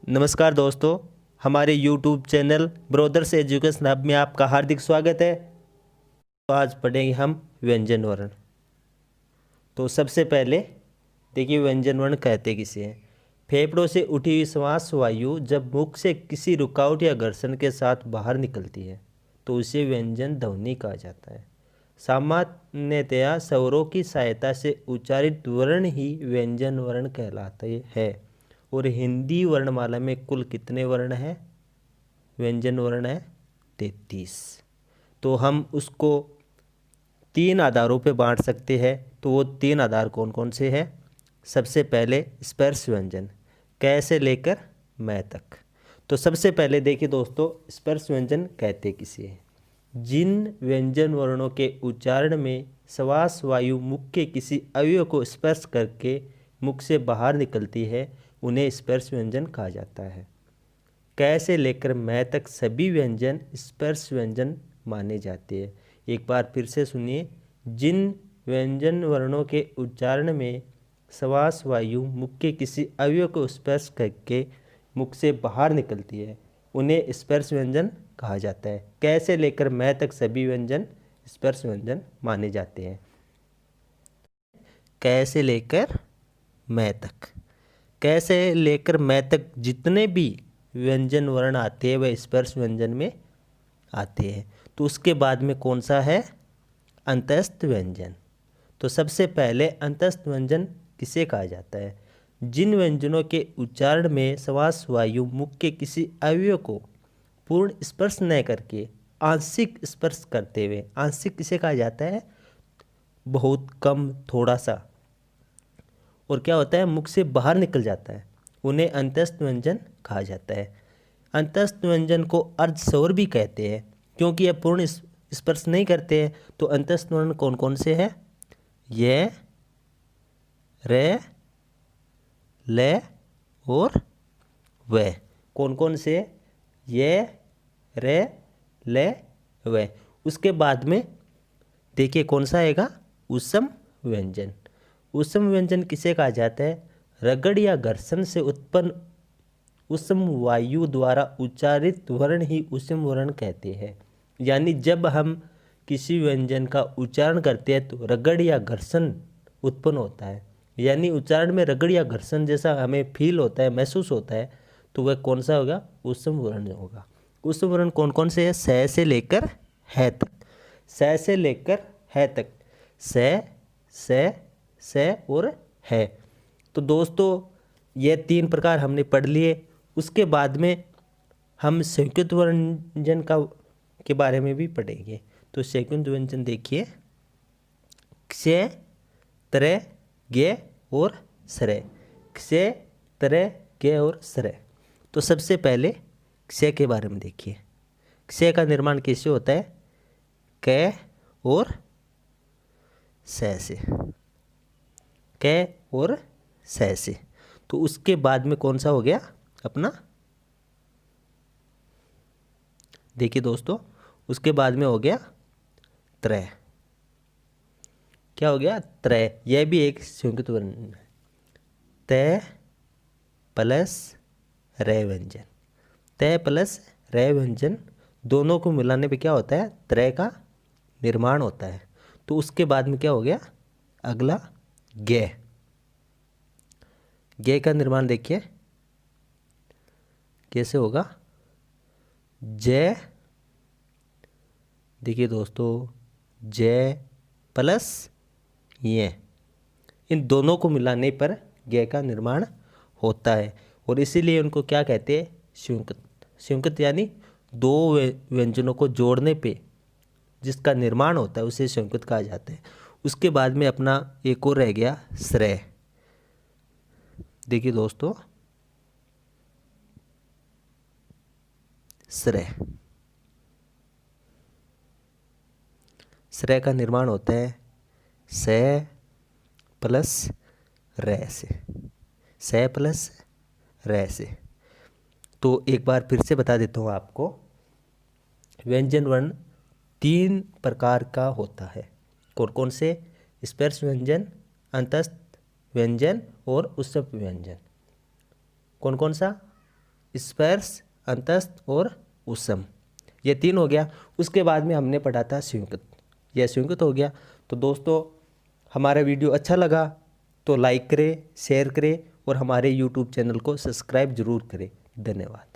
नमस्कार दोस्तों, हमारे YouTube channel brothers education hub में आपका हार्दिक स्वागत है। तो आज पढ़ेंगे हम व्यंजन वर्ण। तो सबसे पहले देखिए व्यंजन वर्ण कहते किसे हैं। फेफड़ों से उठी हुई श्वास वायु जब मुख से किसी रुकावट या घर्षण के साथ बाहर निकलती है तो उसे व्यंजन ध्वनि कहा जाता है। सामान्यतया स्वरों की सहायता से उच्चारित वर्ण ही व्यंजन वर्ण कहलाते हैं। और हिंदी वर्णमाला में कुल कितने वर्ण हैं? व्यंजन वर्ण है 33। तो हम उसको 3 आधारों पे बांट सकते हैं। तो वो 3 आधार कौन कौन से हैं? सबसे पहले स्पर्श व्यंजन, क से लेकर मैं तक। तो सबसे पहले देखिए दोस्तों, स्पर्श व्यंजन कहते किसे हैं? जिन व्यंजन वर्णों के उच्चारण में श्वास वायु मुख के किसी अवयव को स्पर्श करके मुख से बाहर निकलती है उन्हें स्पर्श व्यंजन कहा जाता है। क से लेकर मैं तक सभी व्यंजन स्पर्श व्यंजन माने जाते हैं। एक बार फिर से सुनिए। जिन व्यंजन वर्णों के उच्चारण में श्वास वायु मुख के किसी अवयव को स्पर्श करके मुख से बाहर निकलती है उन्हें स्पर्श व्यंजन कहा जाता है। क से लेकर मैं तक सभी व्यंजन स्पर्श व्यंजन माने जाते हैं। क से लेकर मैं तक, क से लेकर मैं तक जितने भी व्यंजन वर्ण आते हैं वह स्पर्श व्यंजन में आते हैं। तो उसके बाद में कौन सा है? अंतस्थ व्यंजन। तो सबसे पहले अंतस्थ व्यंजन किसे कहा जाता है? जिन व्यंजनों के उच्चारण में श्वास वायु मुख के किसी अवयव को पूर्ण स्पर्श न करके आंशिक स्पर्श करते हुए, आंशिक किसे कहा जाता है? बहुत कम, थोड़ा सा, और क्या होता है मुख से बाहर निकल जाता है, उन्हें अंतस्थ व्यंजन कहा जाता है। अंतस्थ व्यंजन को अर्ध स्वर भी कहते हैं क्योंकि यह पूर्ण स्पर्श नहीं करते हैं। तो अंतस्थ वर्ण कौन कौन से हैं? ये, रे, ले और वे। कौन कौन से? ये, रे, ले, वे। उसके बाद में देखिए कौन सा आएगा? उसम व्यंजन। उसम व्यंजन किसे कहा जाता है? रगड़ या घर्षण से उत्पन्न उसम वायु द्वारा उच्चारित वर्ण ही उसम वर्ण कहते हैं। यानी जब हम किसी व्यंजन का उच्चारण करते हैं तो रगड़ या घर्षण उत्पन्न होता है, यानी उच्चारण में रगड़ या घर्षण जैसा हमें फील होता है, महसूस होता है, तो वह कौन सा होगा? उसम वर्ण होगा। उसम वर्ण कौन कौन से हैं? स से लेकर है तक, स से लेकर है तक, से और है। तो दोस्तों ये 3 प्रकार हमने पढ़ लिए। उसके बाद में हम संयुक्त व्यंजन के बारे में भी पढ़ेंगे। तो संयुक्त व्यंजन देखिए, क्षे, त्रे, गे और सरे। क्षे, त्रे, गे और सरे। तो सबसे पहले क्षय के बारे में देखिए। क्षय का निर्माण कैसे होता है? क और स से, क और स से। तो उसके बाद में कौन सा हो गया अपना? देखिए दोस्तों, उसके बाद में हो गया त्रय। क्या हो गया? त्रय। यह भी एक संयुक्त वर्ण है। त प्लस रे व्यंजन, त प्लस रे व्यंजन दोनों को मिलाने पे क्या होता है? त्रय का निर्माण होता है। तो उसके बाद में क्या हो गया? अगला गे। गे का निर्माण देखिए कैसे होगा? जय, देखिए दोस्तों, जय प्लस ये, इन दोनों को मिलाने पर गे का निर्माण होता है और इसीलिए उनको क्या कहते हैं? संयुक्त। संयुक्त यानी दो व्यंजनों को जोड़ने पे जिसका निर्माण होता है उसे संयुक्त कहा जाता है। उसके बाद में अपना एक और रह गया श्रेय। देखिए दोस्तों, श्रेय, श्रेय का निर्माण होता है से प्लस रे से, से प्लस रे से। तो एक बार फिर से बता देता हूँ आपको, व्यंजन वर्ण 3 प्रकार का होता है। कौन कौन से? स्पर्श व्यंजन, अंतस्थ व्यंजन और उसम व्यंजन। कौन कौन सा? स्पर्श, अंतस्थ और उष्म, ये 3 हो गया। उसके बाद में हमने पढ़ा था संयुक्त, यह संयुक्त हो गया। तो दोस्तों हमारा वीडियो अच्छा लगा तो लाइक करें, शेयर करें और हमारे यूट्यूब चैनल को सब्सक्राइब जरूर करें। धन्यवाद।